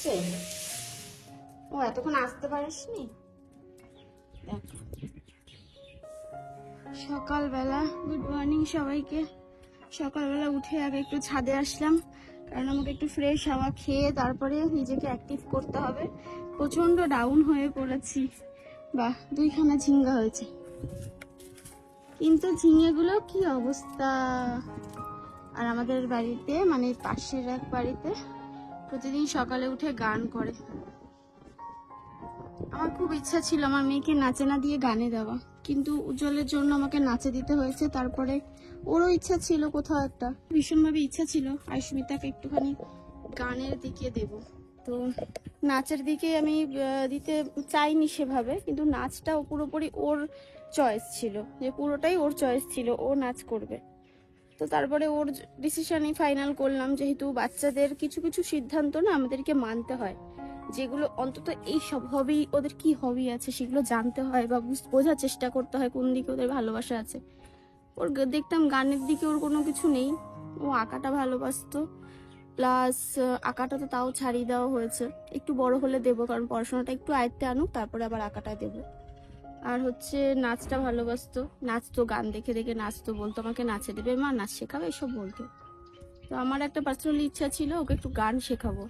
আসছে। ও এতক্ষণ আসতে পারিসনি। দেখ, সকালবেলা গুড মর্নিং সবাইকে। সকালবেলা উঠে আগে একটু ছাদে আসলাম, কারণ আমাকে একটু ফ্রেশ হাওয়া খেয়ে তারপরে নিজেকে অ্যাক্টিভ করতে হবে। প্রচন্ড ডাউন হয়ে পড়েছি। বাহ, 2খানা ঝিঙ্গা হয়েছে, কিন্তু ঝিঙেগুলো কি অবস্থা। আর আমাদের বাড়িতে, মানে পাশের এক বাড়িতে, প্রতিদিন সকালে উঠে গান করে। আমার খুব ইচ্ছা ছিল আমার মেয়েকে নাচে না দিয়ে গানে দেওয়া, কিন্তু উজ্জ্বলের জন্য আমাকে নাচে দিতে হয়েছে। তারপরে ওরও ইচ্ছা ছিল, কোথাও একটা ভীষণভাবে ইচ্ছা ছিল আয়ুষ্মিতাকে একটুখানি গানের দিকে দেব। তো নাচের দিকে আমি দিতে চাইনি সেভাবে, কিন্তু নাচটা পুরোপুরি ওর চয়েস ছিল, যে পুরোটাই ওর চয়েস ছিল, ও নাচ করবে। তো তারপরে ওর ডিসিশনই ফাইনাল করলাম, যেহেতু বাচ্চাদের কিছু কিছু সিদ্ধান্ত না আমাদেরকে মানতে হয়, যেগুলো অন্তত এই সব হবি, ওদের কি হবি আছে সেগুলো জানতে হয় বা বোঝার চেষ্টা করতে হয় কোন দিকে ওদের ভালোবাসা আছে। ওর দেখতাম গানের দিকে ওর কোনো কিছু নেই, ও আঁকাটা ভালোবাসতো, প্লাস আঁকাটা তো তাও ছাড়িয়ে দেওয়া হয়েছে, একটু বড় হলে দেবো, কারণ পড়াশোনাটা একটু আয়ত্তে আনুক, তারপরে আবার আঁকাটা দেবো। আর হচ্ছে নাচটা ভালোবাসতো, নাচতো, গান দেখে দেখে নাচতো, বলতো আমাকে নাচে দেবে মা, নাচ শেখাবে, এসব বলতো। তো আমার একটা পার্সোনালি ইচ্ছা ছিল ওকে একটু গান শেখাবো,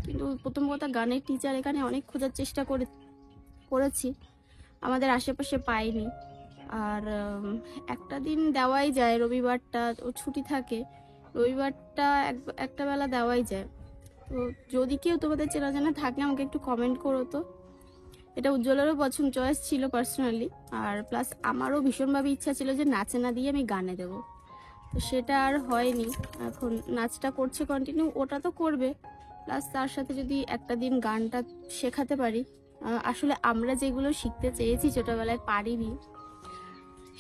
কিন্তু প্রথম কথা গানের টিচার এখানে অনেক খোঁজার চেষ্টা করেছি, আমাদের আশেপাশে পাইনি। আর একটা দিন দেওয়াই যায়, রবিবারটা ও ছুটি থাকে, রবিবারটা একটা বেলা দেওয়াই যায়। তো যদি কেউ তোমাদের চেনা জানা থাকে আমাকে একটু কমেন্ট করো তো। এটা উজ্জ্বলেরও পছন্দ, চয়েস ছিল পার্সোনালি, আর প্লাস আমারও ভীষণভাবে ইচ্ছা ছিল যে নাচে না দিয়ে আমি গানে দেবো। তো সেটা আর হয়নি। এখন নাচটা করছে কন্টিনিউ, ওটা তো করবে, প্লাস তার সাথে যদি একটা দিন গানটা শেখাতে পারি। আসলে আমরা যেগুলো শিখতে চেয়েছি ছোটবেলায় পারিনি,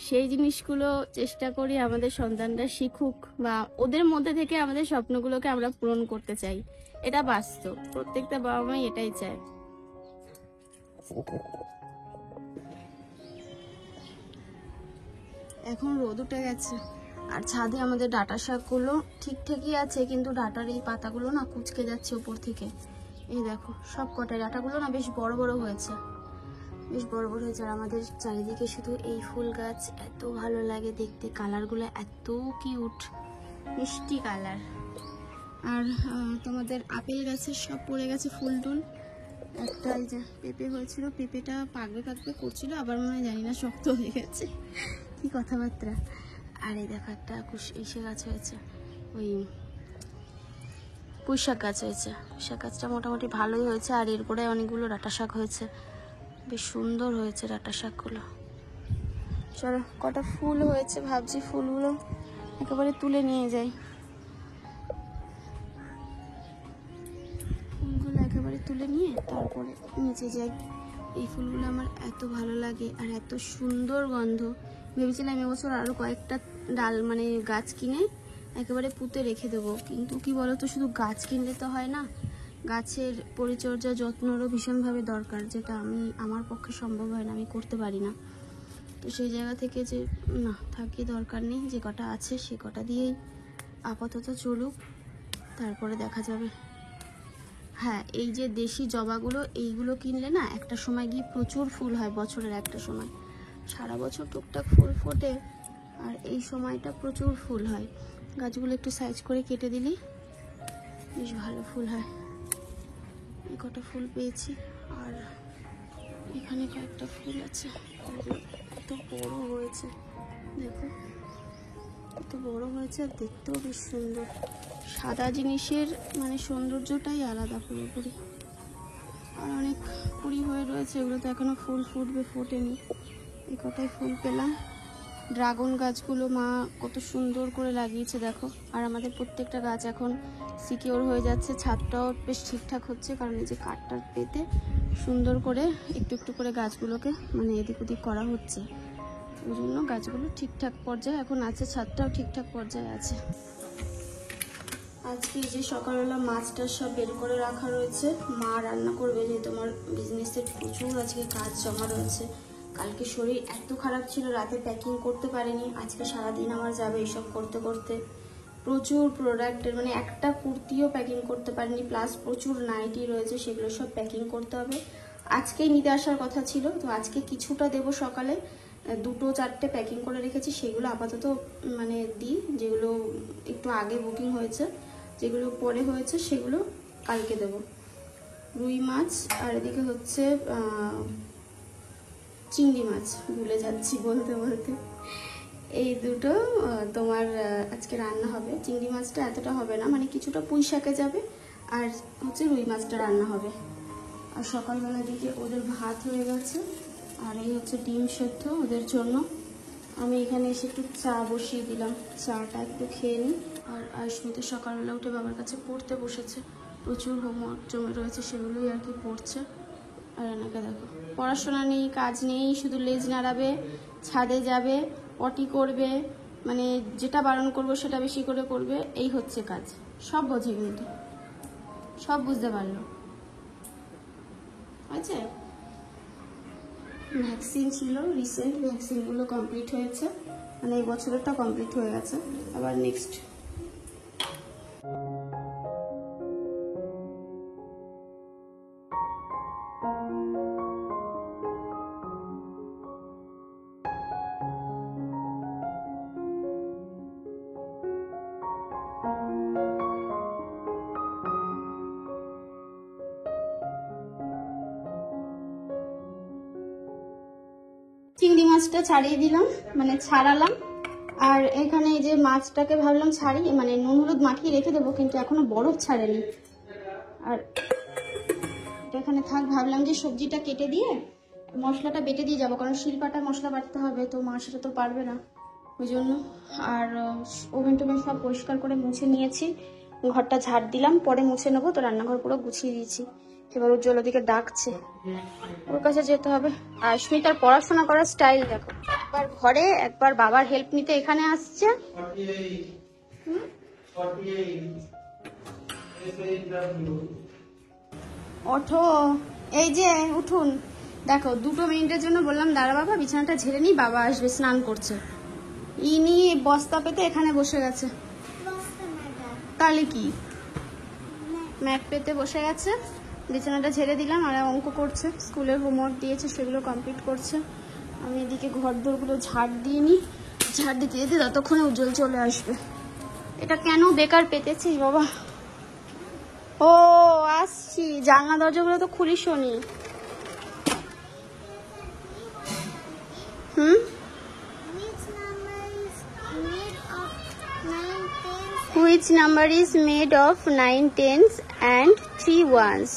সেই জিনিসগুলো চেষ্টা করি আমাদের সন্তানরা শিখুক, বা ওদের মধ্যে থেকে আমাদের স্বপ্নগুলোকে আমরা পূরণ করতে চাই। এটা বাস্তব, প্রত্যেকটা বাবা মাই এটাই চায়। এখন রোদ উঠে গেছে, আর ছাদে আমাদের ডাঁটা শাকগুলো ঠিকঠাকই আছে, কিন্তু ডাঁটার এই পাতাগুলো না কুচকে যাচ্ছে উপর থেকে। এই দেখো, সব কটাই ডাঁটাগুলো না বেশ বড় বড় হয়েছে, বেশ বড় বড় হয়েছে। আর আমাদের চারিদিকে শুধু এই ফুল গাছ, এত ভালো লাগে দেখতে, কালারগুলো এত কিউট, মিষ্টি কালার। আর তোমাদের আপেল গাছের সব পড়ে গেছে ফুল টুল। একটা এই যে পেঁপে হয়েছিল, পেঁপেটা পাকবে পাকবে করছিল, আবার মনে হয় জানি না শক্ত হয়ে গেছে, কি কথাবার্তা। আর এই দেখো একটা ইসে গাছ হয়েছে, ওই পুঁই শাক গাছ হয়েছে। পুঁই শাক গাছটা মোটামুটি ভালোই হয়েছে, আর এর গোড়ায় অনেকগুলো ডাঁটা শাক হয়েছে, বেশ সুন্দর হয়েছে ডাঁটা শাকগুলো। চলো, কটা ফুল হয়েছে ভাবছি ফুলগুলো একেবারে তুলে নিয়ে যাই, ফুলগুলো একেবারে তুলে নিয়ে তারপরে নিচে যাই। এই ফুলগুলো আমার এত ভালো লাগে আর এত সুন্দর গন্ধ। ভেবেছিলাম এবছর আরও কয়েকটা ডাল, মানে গাছ কিনে একেবারে পুঁতে রেখে দেবো, কিন্তু কি বলতো, শুধু গাছ কিনলে তো হয় না, গাছের পরিচর্যা যত্নেরও ভীষণভাবে দরকার, যেটা আমার পক্ষে সম্ভব হয় না, আমি করতে পারি না। তো সেই জায়গা থেকে যে না থাকি, দরকার নেই, যে কটা আছে সে কটা দিয়েই আপাতত চলুক, তারপরে দেখা যাবে। হ্যাঁ, এই যে দেশি জবাগুলো, এইগুলো কিনলে না একটা সময় গিয়ে প্রচুর ফুল হয়, বছরের একটা সময়, সারা বছর টুকটাক ফুল ফোটে, আর এই সময়টা প্রচুর ফুল হয়। গাছগুলো একটু সাইজ করে কেটে দিলে বেশ ভালো ফুল হয়। এই কটা ফুল পেয়েছি, আর এখানে কয়েকটা ফুল আছে, কত বড় হয়েছে দেখো, কত বড় হয়েছে, আর দেখতেও বেশ সুন্দর। সাদা জিনিসের মানে সৌন্দর্যটাই আলাদা পুরোপুরি। আর অনেক কুড়ি হয়ে রয়েছে, এগুলো তো এখনো ফুল ফুটবে, ফোটেনি। এই কটাই ফুল পেলাম। ড্রাগন গাছগুলো মা কত সুন্দর করে লাগিয়েছে দেখো, আর আমাদের প্রত্যেকটা গাছ এখন সিকিওর হয়ে যাচ্ছে, ছাদটাও বেশ ঠিকঠাক হচ্ছে, কারণ এই যে কাঠটা পেতে সুন্দর করে একটু একটু করে গাছগুলোকে মানে এদিক ওদিক করা হচ্ছে, ওই জন্য গাছগুলো ঠিকঠাক পর্যায়ে এখন আছে, ছাদটাও ঠিকঠাক পর্যায়ে আছে। আজকে যে সকালবেলা মাছটা সব বের করে রাখা রয়েছে, মা রান্না করবে, যেহেতু আমার বিজনেসের প্রচুর আজকে কাজ জমা রয়েছে। কালকে শরীর এত খারাপ ছিল, রাতে প্যাকিং করতে পারিনি, আজকে সারাদিন আমার যাবে এইসব করতে করতে। প্রচুর প্রোডাক্টের, মানে একটা কুর্তিও প্যাকিং করতে পারিনি, প্লাস প্রচুর নাইটি রয়েছে, সেগুলো সব প্যাকিং করতে হবে। আজকেই নিতে আসার কথা ছিল, তো আজকে কিছুটা দেবো সকালে, 2-4টে প্যাকিং করে রেখেছি, সেগুলো আপাতত মানে দিই, যেগুলো একটু আগে বুকিং হয়েছে, যেগুলো পরে হয়েছে সেগুলো কালকে দেবো। রুই মাছ আর এদিকে হচ্ছে চিংড়ি মাছ, ভুলে যাচ্ছি বলতে বলতে। এই দুটো তোমার আজকে রান্না হবে। চিংড়ি মাছটা এতটা হবে না, মানে কিছুটা পুঁই শাকে যাবে, আর হচ্ছে রুই মাছটা রান্না হবে। আর সকালবেলা দিকে ওদের ভাত হয়ে গেছে, আর এই হচ্ছে ডিম সেদ্ধ ওদের জন্য। আমি এখানে এসে একটু চা বসিয়ে দিলাম, চাটা একটু খেয়ে নিই। আর আয়ুষ্মিতা সকালবেলা উঠে বাবার কাছে পড়তে বসেছে, প্রচুর হোমওয়ার্ক জমে রয়েছে, সেগুলোই আর কি পড়ছে। আর এনাকে দেখো, পড়াশোনা নেই, কাজ নেই, শুধু লেজ নাড়াবে, ছাদে যাবে, পটি করবে, মানে যেটা বারণ করবো সেটা বেশি করে করবে, এই হচ্ছে কাজ। সব বোঝে, কিন্তু সব বুঝতে পারলো। আচ্ছা, ভ্যাকসিন ছিল, রিসেন্ট ভ্যাকসিনগুলো কমপ্লিট হয়েছে, মানে এই বছরেরটা কমপ্লিট হয়ে গেছে, আবার নেক্সট। চিংড়ি মাছটা ছাড়িয়ে দিলাম, মানে ছাড়ালাম। আর এখানে এই যে মাছটাকে ভাবলাম ছাড়ি, মানে নুন হলুদ মাখিয়ে রেখে দেবো, কিন্তু এখনো বরফ ছাড়েনি। আর এটা এখানে থাক, ভাবলাম যে সবজিটা কেটে দিয়ে মশলাটা বেটে দিয়ে যাবো, কারণ শিলপাটার মশলা বাটতে হবে, তো মা সেটা তো পারবে না, ওই জন্য। আর ওভেন টোভেন সব পরিষ্কার করে মুছে নিয়েছি, ঘরটা ঝাড় দিলাম, পরে মুছে নেবো। তো রান্নাঘর পুরো গুছিয়ে দিয়েছি। এবার উজ্জ্বল ওদিকে ডাকছে, ওর কাছে যেতে হবে। আর সুমিতার পড়াশোনা করার স্টাইল দেখো, একবার ঘরে একবার বাবার হেল্প নিতে এখানে আসছে। ওঠো, এই যে উঠুন, দেখো 2 মিনিটের জন্য বললাম দাঁড়া বাবা, বিছানাটা ঝেড়ে নি, বাবা আসবে, স্নান করছে। ইনি বস্তা পেতে এখানে বসে গেছে, তাহলে কি ম্যাট পেতে বসে গেছে। বিছানাটা ঝেড়ে দিলাম, আর অঙ্ক করছে, স্কুলের হোমওয়ার্ক দিয়েছে, সেগুলো কমপ্লিট করছে। আমি এদিকে ঘর দোরগুলো ঝাড় দিয়ে নিই, ঝাড় দিতে দিতে ততক্ষণে উজ্জ্বল চলে আসবে। এটা কেন বেকার পেতেছিস বাবা? ও আসছি, জানলা দরজাগুলো তো খুলিস নি। Which number is made of 9 tens and 3 ones?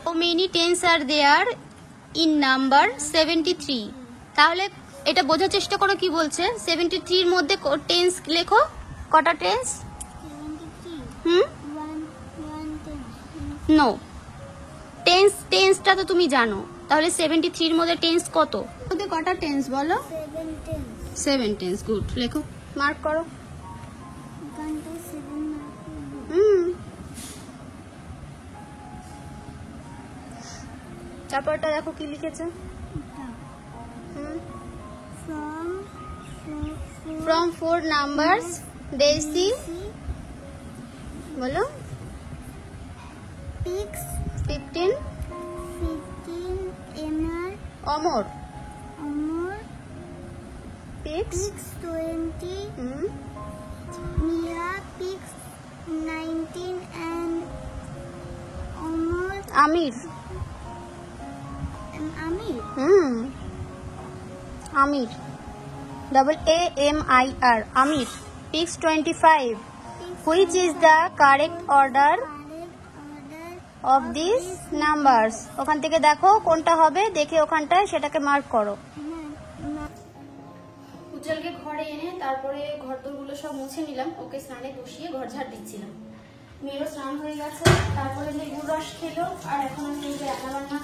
How many tens are there in number 73? তাহলে এটা বোঝার চেষ্টা করো কি বলছে। 73 এর মধ্যে টেন্স লেখো, কটা টেন্স? নো, টেন্সটা তো তুমি জানো, তাহলে 73 এর মধ্যে টেন্স কত? মধ্যে কটা টেন্স বলো? 7 টেন্স। গুড, লেখো, মার্ক করো। তারপরটা দেখো কি লিখেছে। From 4 numbers Daisy বলো 15 Omar picks 20 Mia picks 19 and Amir Amir double A-M-I-R Amir picks 25. Which is the correct order of these numbers? ওখান থেকে দেখো কোনটা হবে, দেখে ওখানটায় সেটাকে মার্ক করো। উজ্জ্বলকে ঘরে এনে তারপরে ঘরদোরগুলো সব মুছে নিলাম, ওকে স্নানে বসিয়ে ঘর ঝাড় দিচ্ছিলাম। মেয়েরও স্নান হয়ে গেছে, তারপরে লেবুর রস খেলো, আর এখন আমি রান্না বান্না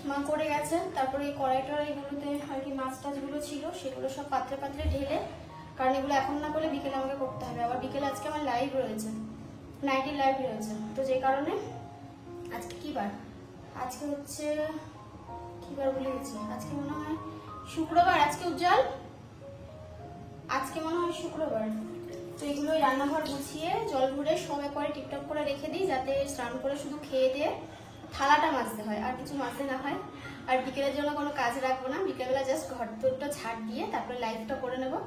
মা করে গেছে। তারপরে এই কড়াই টড়াইগুলোতে আর কি মাছ টাছগুলো ছিল, সেগুলো সব পাত্রে পাত্রে ঢেলে, কারণ এগুলো এখন না করলে বিকেলে আমাকে করতে হবে। আবার বিকেলে আজকে আমার লাইভ রয়েছে, নাইটি লাইভ রয়েছে, তো যে কারণে আজকে কি বার, আজকে হচ্ছে কি বার ভুলে গেছি, আজকে মনে হয় শুক্রবার। আজকে উজ্জ্বল, আজকে মনে হয় শুক্রবার। তো এগুলোই রান্নাঘর গুছিয়ে জল ভরে সময় পরে টিপটপ করে রেখে দিই, যাতে স্নান করে শুধু খেয়ে দিয়ে থালাটা মাজতে হয়, আর কিছু মাজতে না হয়। আর বিকেলের জন্য কোনো কাজ রাখবো না, বিকেলবেলা জাস্ট ঘর দোরটা ঝাড় দিয়ে তারপরে লাইফটা করে নেবো।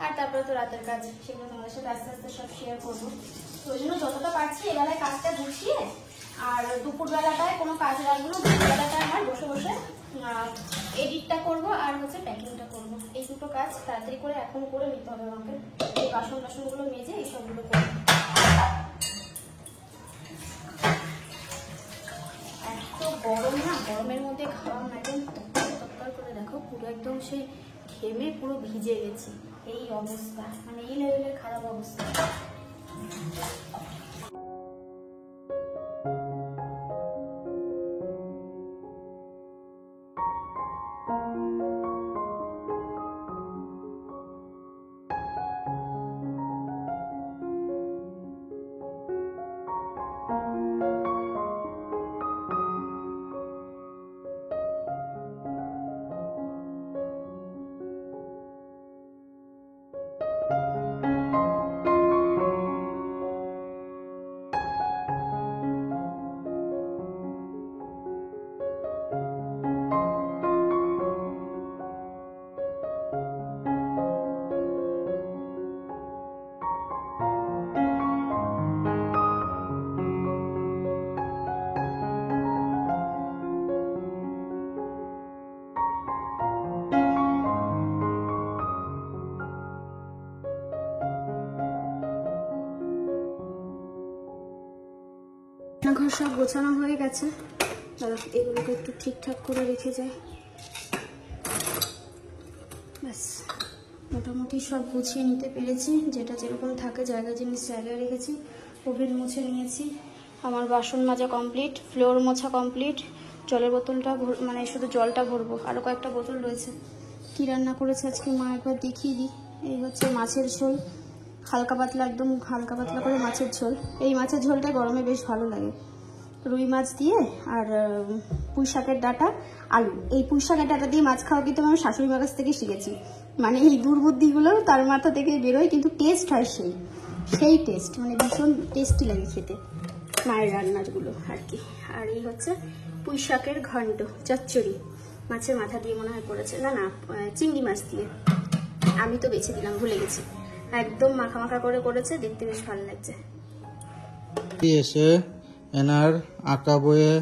আর তারপরে তো রাতের কাজ, সেগুলো তোমাদের সাথে আস্তে আস্তে সব শেয়ার করবো। তো ওই জন্য যতটা পারছি এবেলায় কাজটা গুছিয়ে, আর দুপুরবেলাটায় কোনো কাজ রাখবো না, দুপুরবেলাটায় আমার বসে বসে এডিটটা করবো আর হচ্ছে প্যাকিংটা করবো। এই দুটো কাজ তাড়াতাড়ি করে এখন করে নিতে হবে আমাকে। এই বাসন টাসনগুলো মেজে এই সবগুলো করবো। এত গরম না, গরমের মধ্যে খাওয়া একদম তৎকার করে দেখো পুরো একদম সেই ঘেমে পুরো ভিজে গেছি। এই অবস্থা, মানে এই লেভেলের খারাপ অবস্থা। ঘর সব গোছানো হয়ে গেছে, এগুলোকে একটু ঠিকঠাক করে রেখে যায়। ব্যাস মোটামুটি সব গুছিয়ে নিতে পেরেছি, যেটা যেরকম থাকে জায়গায় জিনিস জায়গায় রেখেছি। ওভেন মুছে নিয়েছি, আমার বাসন মাজা কমপ্লিট, ফ্লোর মোছা কমপ্লিট। জলের বোতলটা মানে শুধু জলটা ভরবো, আরও কয়েকটা বোতল রয়েছে। কী রান্না করেছে আজকে মা একবার দেখিয়ে দিই। এই হচ্ছে মাছের ঝোল, হালকা পাতলা, একদম হালকা পাতলা করে মাছের ঝোল। এই মাছের ঝোলটা গরমে বেশ ভালো লাগে। রুই মাছ দিয়ে আর পুঁই শাকের ডাঁটা, আলু। এই পুঁই শাকের ডাঁটা দিয়ে মাছ খাওয়া কিন্তু আমি শাশুড়ি মার কাছ থেকে শিখেছি। মানে এই দুর্বুদ্ধিগুলো তার মাথা থেকে বেরোয়, কিন্তু টেস্ট হয় সেই টেস্ট, মানে ভীষণ টেস্টি লাগে খেতে মায়ের রান্নাগুলো আর কি। আর এই হচ্ছে পুঁই শাকের ঘন্ট, চচ্চড়ি, মাছের মাথা দিয়ে মনে হয় করেছে, না না চিংড়ি মাছ দিয়ে। আমি তো বেছে দিলাম, ভুলে গেছি। একদম মাখা মাখা করে করেছে, দেখতে বেশ ভালো লাগছে। এসে এনার আঁকা বইয়ে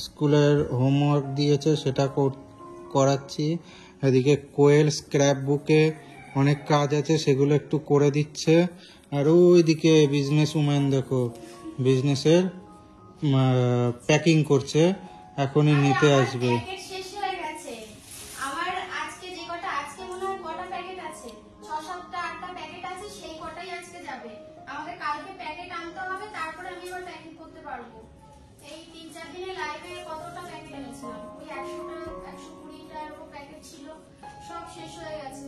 স্কুলের হোমওয়ার্ক দিয়েছে, সেটা করাচ্ছি। এদিকে কোয়েল স্ক্র্যাপ বুকে অনেক কাজ আছে, সেগুলো একটু করে দিচ্ছে। আর ওইদিকে বিজনেস উম্যান দেখো বিজনেসের প্যাকিং করছে, এখনই নিতে আসবে। এই 3-4 দিনে লাইভে কতটা প্যাকেট এনেছিলাম, ওই 100টা 120টা এরকম প্যাকেট ছিল, সব শেষ হয়ে গেছে।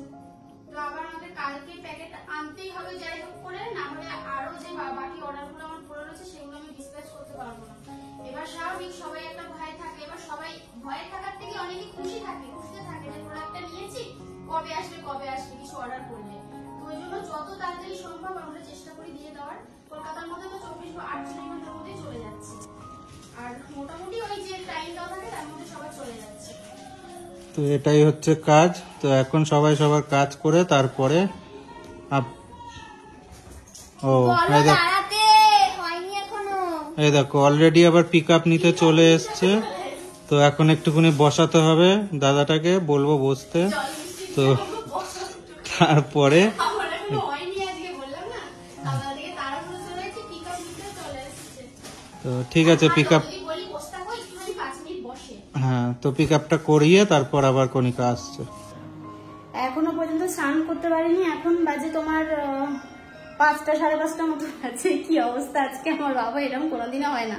তো আবার আমাদের কালকে প্যাকেট আনতেই হবে যাই হোক করে, না হলে আরো যে বাকি অর্ডারগুলো আমার পড়ে রয়েছে সেগুলো আমি ডিসপ্যাচ করতে পারবো না। এবার স্বাভাবিক সবাই একটা ভয় থাকে, এবার সবাই ভয়ে থাকার থেকে অনেকে খুশিতে থাকে যে প্রোডাক্টটা নিয়েছি, কবে আসবে কিছু অর্ডার করলে। তো ওই জন্য যত তাড়াতাড়ি সম্ভব আমরা চেষ্টা করি দিয়ে দেওয়ার। কলকাতার মধ্যে তো 24-48 ঘন্টার মধ্যেই চলে যাচ্ছে, আর মোটামুটি ওই যে টাইমটা থাকে তার মধ্যে সবাই চলে যাচ্ছে। তো এটাই হচ্ছে কাজ। তো এখন সবাই সবার কাজ করে তারপরে এই দেখো অলরেডি আবার পিক আপ নিতে চলে এসছে। তো এখন একটুখানি বসাতে হবে দাদাটাকে, বলবো বসতে। তো তারপরে তো ঠিক আছে পিক আপ, হ্যাঁ তো পিক আপটা করিয়ে তারপর আবার কণিকা আসছে। এখনো পর্যন্ত স্নান করতে পারিনি, এখন বাজে তোমার 5টা 5:30 মতো আছে। কি অবস্থা আজকে আমার, বাবা এরকম কোনোদিনও হয় না।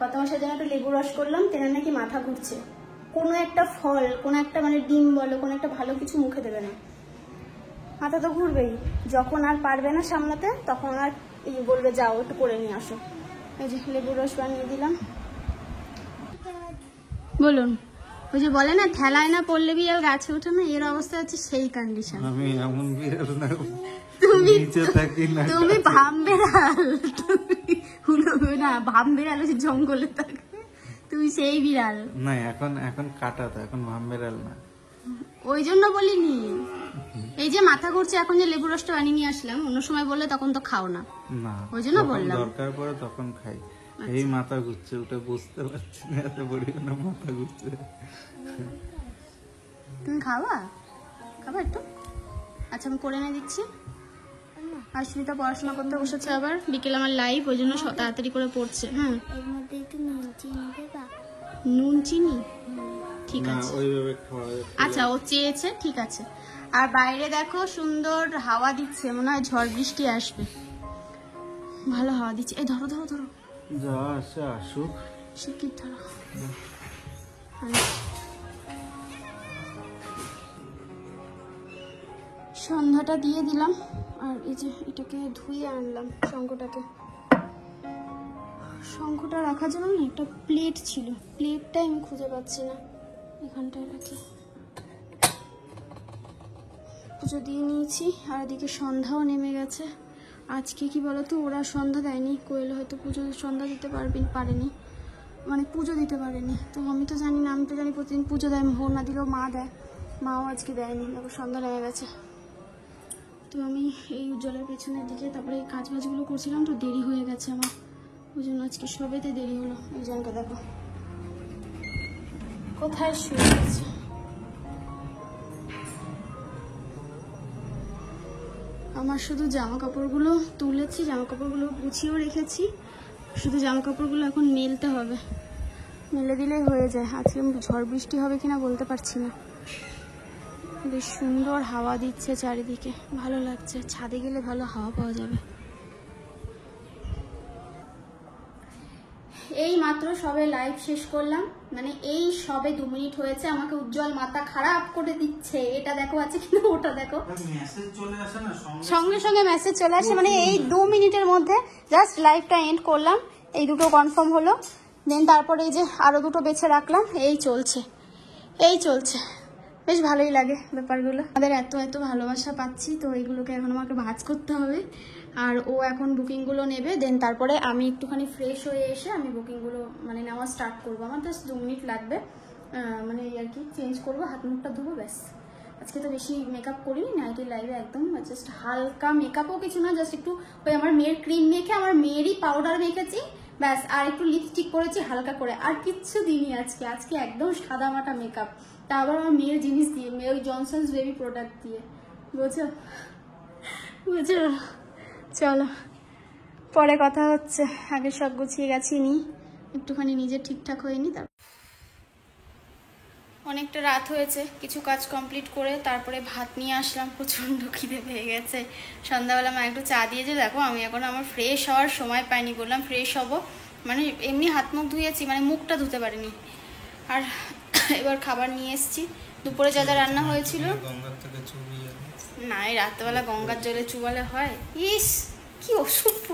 কত মাসের জন্য একটু লেবু রস করলাম, তেনার নাকি মাথা ঘুরছে। কোনো একটা ফল, কোনো একটা মানে ডিম বলো, কোনো একটা ভালো কিছু মুখে দেবে না, মাথা তো ঘুরবেই। যখন আর পারবে না সামলাতে তখন আর বলবে যাও একটু করে নিয়ে আসো। এই যে লেবু রস বানিয়ে দিলাম। বলুন, ওই যে বলে না ঠেলায় না পড়লে বিড়াল গাছে ওঠে না, এর অবস্থা হচ্ছে সেই কন্ডিশন। আমি এমন বিড়াল না, তুমি নিচে থাকি না তুমি ভামবেড়াল, তুমি না ভামবেড়াল হচ্ছে জঙ্গলে থাকে, তুমি সেই বিড়াল না। এখন কাটা তো, এখন ভামবেড়াল না। ওই জন্য বলিনি। এই যে মাথা ঘুরছে, এখন যে লেবু রসটা বানিয়ে নিয়ে আসলাম, অন্য সময় বললে তখন তো খাও না, না ওই জন্য যখন বললাম। দরকার পড়ে তখন খাই। এই মাথা ঘুরছে, ওটা বুঝতে পারছি না, এত পরিমাণে মাথা ঘুরছে। তুমি খাবা একটু? আচ্ছা আমি করে এনে দিচ্ছি। আশ্মিতা পড়াশোনা করতে বসেছে আবার, বিকেল আমার লাইভ, ওই জন্য তাড়াতাড়ি করে পড়ছে। হ্যাঁ, এর মধ্যে একটু নুন চিনি দেবা? নুন চিনি ঠিক না, আছে। ওইভাবে খাওয়া যাবে। আচ্ছা ও চেয়েছে, ঠিক আছে। আর বাইরে দেখো সুন্দর হাওয়া দিচ্ছে, মনে হয় ঝড় বৃষ্টি আসবে, ভালো হাওয়া দিচ্ছে। এই ধরো ধরো ধরো, যা আসে আসুক। শিগগির ধরো। সন্ধ্যাটা দিয়ে দিলাম, আর এই যে এটাকে ধুয়ে আনলাম, শঙ্খটা রাখার জন্য না একটা প্লেট ছিল, প্লেটটা আমি খুঁজে পাচ্ছি না, এখানটায় রাখি। পুজো দিয়ে নিয়েছি, আর এদিকে সন্ধ্যাও নেমে গেছে। আজকে কি বলতো, ওরা সন্ধ্যা দেয়নি, কোয়েল হয়তো সন্ধ্যা দিতে পারেনি, মানে পুজো দিতে পারেনি। তো আমি তো জানি না, আমি তো জানি প্রতিদিন পুজো দেয়, ভোর না দিলেও মা দেয়, মাও আজকে দেয়নি, দেখো সন্ধ্যা নেমে গেছে। তো আমি এই উজ্জ্বলের পেছনের দিকে তারপরে এই কাজবাজগুলো করছিলাম, তো দেরি হয়ে গেছে আমার, ওই জন্য আজকে সবেতে দেরি হলো। উজ্জ্বলকে দেখো কোথায় শুয়ে গেছে। আমার শুধু জামা কাপড়গুলো তুলেছি, জামা কাপড়গুলো গুছিয়েও রেখেছি, শুধু জামা কাপড়গুলো এখন মেলতে হবে, মেলে দিলেই হয়ে যায়। আজকে ঝড় বৃষ্টি হবে কিনা বলতে পারছি না। বেশ সুন্দর হাওয়া দিচ্ছে চারিদিকে, ভালো লাগছে, ছাদে গেলে ভালো হাওয়া পাওয়া যাবে। এই মাত্র সবে লাইভ শেষ করলাম, মানে এই সবে 2 মিনিট হয়েছে, আমাকে উজ্জ্বল মাথা খারাপ করে দিচ্ছে, এটা দেখো আছে কিনা ওটা দেখো, মেসেজ চলে আসে না সঙ্গে সঙ্গে মেসেজ চলে আসে, মানে এই 2 মিনিটের মধ্যে জাস্ট লাইভটা এন্ড করলাম, এই দুটো কনফার্ম হলো, দেন তারপরে এই যে আরো দুটো বেছে রাখলাম, এই চলছে। বেশ ভালোই লাগে ব্যাপারগুলো, আমাদের এত ভালোবাসা পাচ্ছি, তো এইগুলোকে এখন আমাকে ভাঁজ করতে হবে। আর ও এখন বুকিংগুলো নেবে, দেন তারপরে আমি একটুখানি ফ্রেশ হয়ে এসে আমি বুকিংগুলো মানে নেওয়া স্টার্ট করবো। আমার জাস্ট 2 মিনিট লাগবে, মানে এই আর কি, চেঞ্জ করবো, হাত মুখটা ধুবো, ব্যাস। আজকে তো বেশি মেকআপ করিনি, নাইটি লাইভে একদম জাস্ট হালকা মেকআপও কিছু না, জাস্ট একটু ওই আমার মেয়ের ক্রিম মেখে, আমার মেয়েরই পাউডার মেখেছি, ব্যাস, আর একটু লিপস্টিক করেছি হালকা করে, আর কিচ্ছু দিইনি আজকে একদম সাদা মাটা মেকআপ, তা আবার আমার মেয়ের জিনিস দিয়ে, ওই জনসনস বেবি প্রোডাক্ট দিয়ে, বুঝো। চলো পরে কথা হচ্ছে, আগে সব গুছিয়ে গেছি নি, একটুখানি নিজে ঠিকঠাক হয়নি। তারপর অনেকটা রাত হয়েছে, কিছু কাজ কমপ্লিট করে তারপরে ভাত নিয়ে আসলাম, প্রচণ্ড খিদে পেয়ে গেছে। সন্ধ্যাবেলা মা একটু চা দিয়েছে, দেখো আমি এখন আমার ফ্রেশ হওয়ার সময় পাইনি, বললাম ফ্রেশ হব, মানে এমনি হাত মুখ ধুয়েছি, মানে মুখটা ধুতে পারিনি। আর এবার খাবার নিয়ে এসেছি, দুপুরে যা রান্না হয়েছিল, না এই রাত্রেবেলা গঙ্গার জলে চুবালে হয়, ইস কি অসভ্য,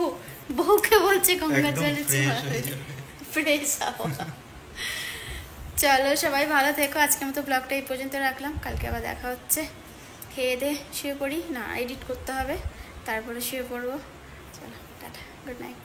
বউকে বলছে গঙ্গার জলে চুবালে ফ্রেশ হওয়া। চলো সবাই ভালো থেকো, আজকের মতো ব্লগটা এই পর্যন্ত রাখলাম, কালকে আবার দেখা হচ্ছে। খেয়ে দে শুয়ে পড়ি, না এডিট করতে হবে, তারপরে শুয়ে পড়বো। চলো টাটা, গুড নাইট।